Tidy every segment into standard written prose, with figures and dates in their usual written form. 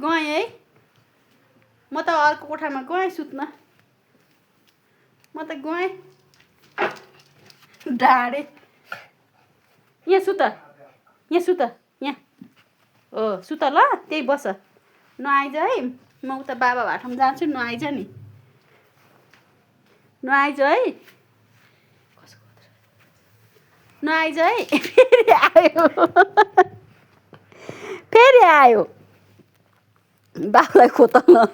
गएँ है म त अर्को कोठामा गएँ सुत्न म त गएँ ढाडे यहाँ सुत यहाँ सुत ल त्यही बस नआइज है म उता बाबा भाटामा जान्छु नआइज नि नआइज है नआइज है फेरि आयो बाबालाई खोत ल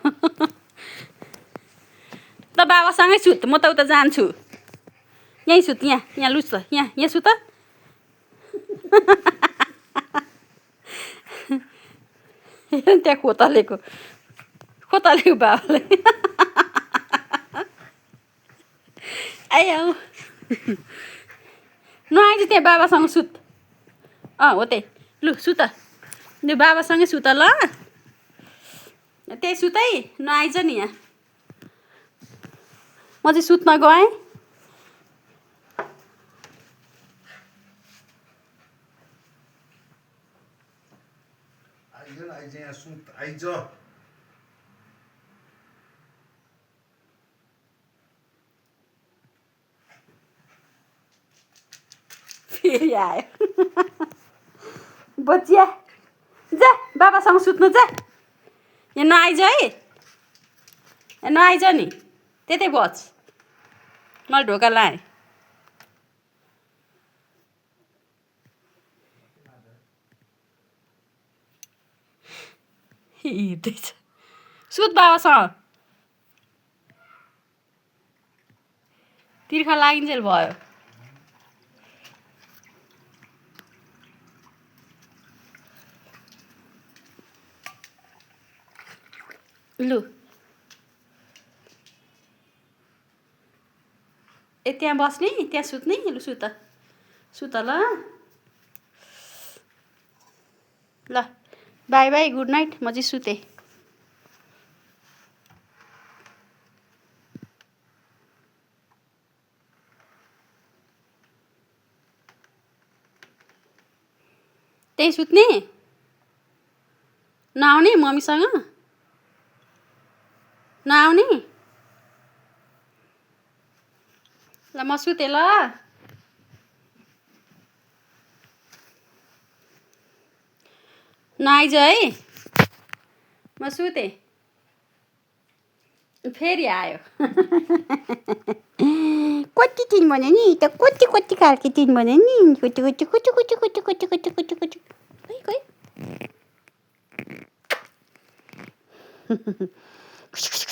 त बाबासँगै सुत म त उता जान्छु यहीँ सुत यहाँ लुच यहाँ सुत त्यहाँ खोतलेको बाबाले आइया नआइज त्यहाँ बाबासँग सुत हो त्यही लु सुत लु बाबासँगै सुत ल त्यही सुत है नआइज नि यहाँ म चाहिँ सुत्न गएँ आइज फेरि आयो बचिया जा बाबासँग सुत्नु जा यहाँ नआइज है नआइज नि त्यतै बच मैले ढोका लाएँ हिँड्दैछ सुत बाबासँग तिर्खा लागिन्जेल भयो लु त्यहाँ बस्ने त्यहाँ सुत्ने लु सुत ल बाई बाई गुड नाइट म चाहिँ सुतेँ त्यही सुत्ने नआउने मम्मीसँग नआउने ल म सुतेँ ल नआइज है म सुतेँ फेरि आयो कति दिन भन्यो नि त कति खालको दिन भन्यो नि कुचु खै